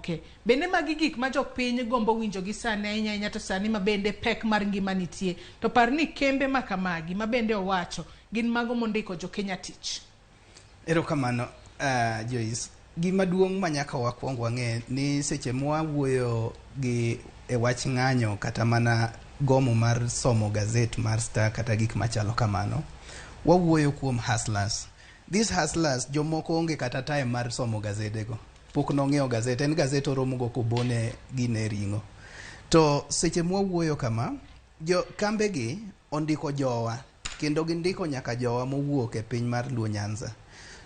Okay. Bende magi gik ma jok piny gombo winjo gi sani ahinya to sani ma bende pek mar ngima nitie. To par ni kembe ma kamagi ma bende owacho gin mago mondiko jo Kenya tich. Erokamano, Joyce. Gima duong' ma nyaka wakwong wang'e ni seche mwawuoyo gi e wach ng'anyo kata mana gomo mar somo gazet mar Star kata gik machalo kamano, wawuoyo kuom hustlers. These hustlers jomoko onge kata time mar somo gazedego. Pok nong'iewo gazet, en gazet oromogo kobone gine ring'o. To seche mwawuoyo kama, jo kambe gi ondiko jowa, kendo gindiko nyaka jowa mowuok e piny mar Luo Nyanza.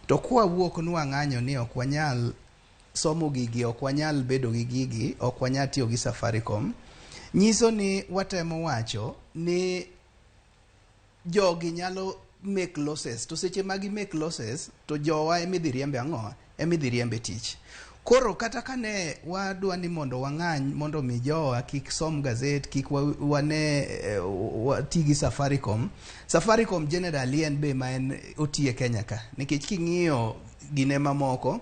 To kwa wuok nwa ng'anyo ni ok wanyal somo gigi, ok wanyal bedo gi gigi, ok wanyal tiyo gi Safaricom, nyiso ni watemo wacho ni jogi nyalo make losses. To seche magi make losses, to jowa emidhi riembe ang'o? Emidhi riembe tich. Koro kata kane wadwa ni mondo wang'any mondo mi jowa kik som gazet, kik wane tigi Safaricom. Safaricom generally en be ma en otie Kenya ka. Nikech king'iyo gine mamoko,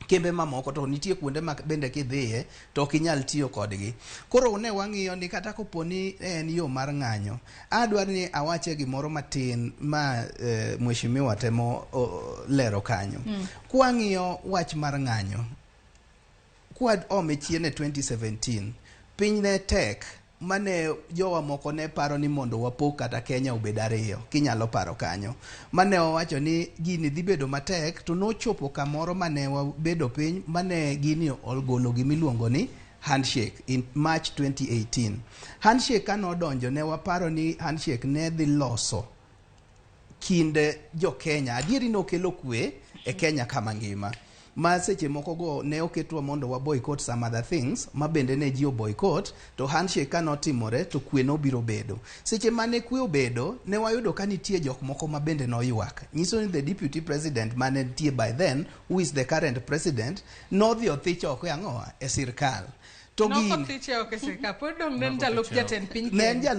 kembe mamoko to nitie kuonde ma bende kidhiye to ok inyal tiyo kodgi. Koro ne wang'iyo ni kata koponi en yo mar ng'anyo, adwaro ni awache gimoro matin ma mheshimiwa temo lero kanyo. Kwang'iyo wach mar ng'anyo, kwa ome chiene 2017, piny ne tek mane jowa moko ne paro ni mondo wapok kata Kenya obed ariyo, kinyalo paro kanyo. Mane wawacho ni gini dhi bedo matek, to nochopo kamoro mane wabedo piny, mane gini olgolo gimiluongo ni handshake in March 2018. Handshake kanodonjo ne waparo ni handshake ne dhi loso kinde jo Kenya. Adieri no kelo kwe e Kenya kama ngima. Ma seche moko go ne oketwa mondo wa boycott some other things, ma bende ne ji boycott, to handshake kanotimore to kwe no biro bedo. Seche mane kwe obedo, ne wayudo ka nitie jok moko ma bende no ywak. Nyiso ni the deputy president mane nitie by then, who is the current president, no dhi othicho oko ang'o e sirkal. To gi no othicho oko e sirkal, pod dong nen jalup jatend piny Kenya.